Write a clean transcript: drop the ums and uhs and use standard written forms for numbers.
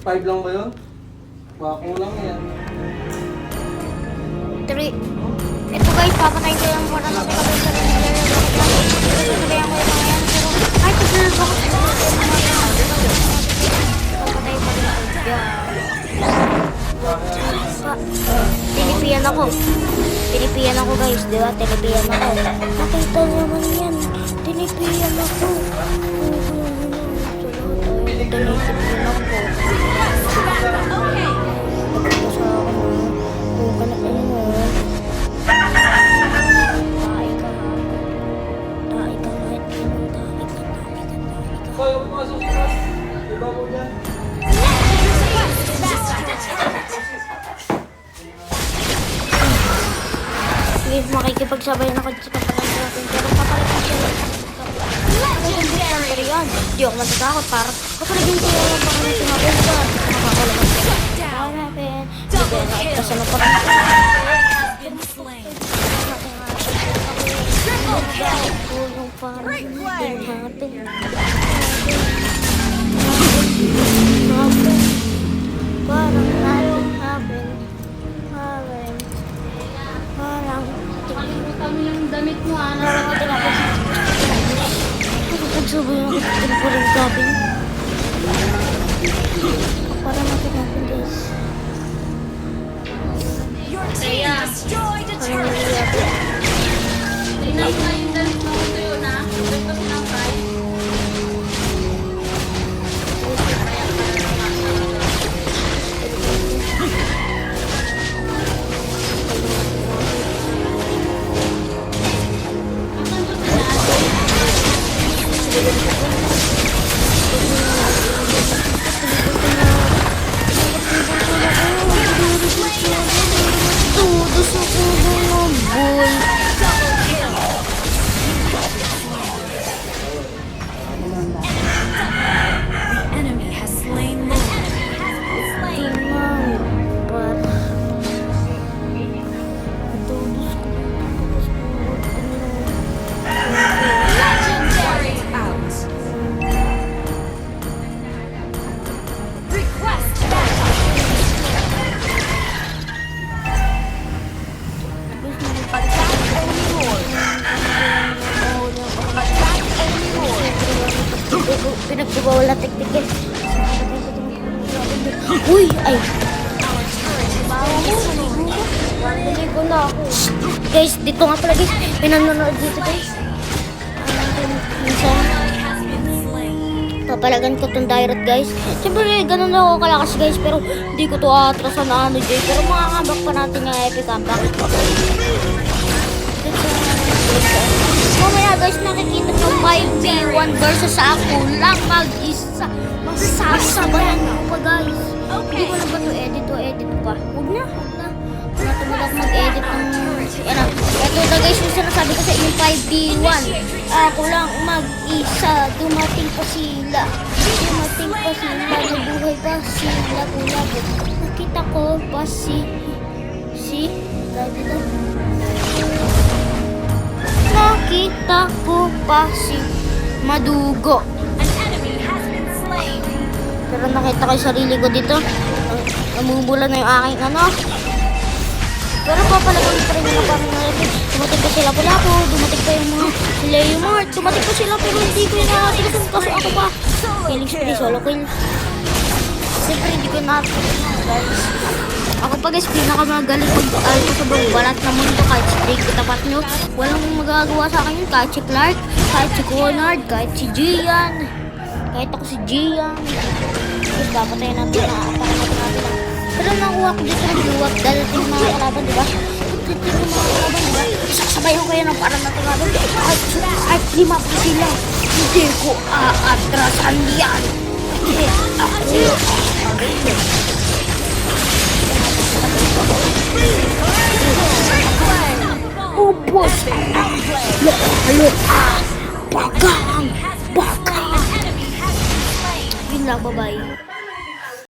5 lang ba yun? Wako lang yan. 3. Ito guys, papatay ko yung muna natin kapag sa regular. Sasabayan ko yung mga yan. Pero, ay, tigil ko. Papatay pa rin ako. Tinipian ako. Tinipian ako guys, di ba? Tinipian ako. Nakita naman yan. Tinipian ako. Tinipian ako. Hoy, huwag mo masusunod. Diba mo yan? Sige, makikipagsabayan ako sa kapalan natin. Pero papalitan siya. Pero yan, di ako matatakot. Parang kapalagin ko yan yung baka natin natin sa makakalaman ko. Hanapin. Kasi ano pa rin. Tulong parang hanapin. Parang hanapin. Parang kami yung damit mo, ano? pagsabayan ako sa temporary cabin. Para natin natin guys. Kaya, tinay na yung damit mo ito yun, ha? Ito pa sinangkay. Tudos ako mga boy. Enemy has slain Lord. Tingnan. Para. Tudos ko. Legendary out. Request backup. Attack only Lord. Attack only Lord. Pinagbibawal na teknik. Uy! Ay! Nandali ko na ako. Guys, dito nga pala guys. May nanonood dito guys. Minsan, papalagan ko tong direct guys. Siyempre, ganun ako kalakas guys. Pero, hindi ko to atrasan na ano Jay. Pero makakabak pa natin yung epic comeback. Mamaya guys, nakikita nyo 5v1 versus ako lang mag-isa. Magsasabayan ko pa guys. Hindi ko na ba ito edit o edit pa? Huwag na. Natumad ako mag-edit ng... Yan. Ito na guys, yung sinasabi ko sa inyo 5v1. Ako lang mag-isa. Dumating pa sila. Nabuhay pa sila. Kulabot. Nakita ko pa Nakita ko pa si Madugo. An enemy has been slain. Pero nakita ko yung sarili ko dito. Namumula na yung aking ano. Pero papalagang pa rin yung parang nalapit. Dumating pa sila pala ko. Dumating pa yung mga Leomart. Dumating pa sila pero hindi ko yung nakatilasan kasi ako pa. Killing spree, solo kill. Siyempre hindi ko nakatilasan guys. Ako pa guys, pinakamagaling pag-alto sa buong balat na mundo kahit si Drake katapat nyo. Walang magagawa sa akin yun kahit si Clark, kahit si Conard, kahit si Gian. Kahit ako si Gian. Tapos dapat tayo natin natin. Pero nakuha ko dito ng luwag dahil yung mga kalaban, diba? Dito yung mga kalaban, diba? Sasabayan ko yan ng parang natin kalaban. At 5 pa sila. Hindi ko aatrasan yan. Kasi ako Ubus! Luka! Bakang! Bakang! Yun lang, bye-bye.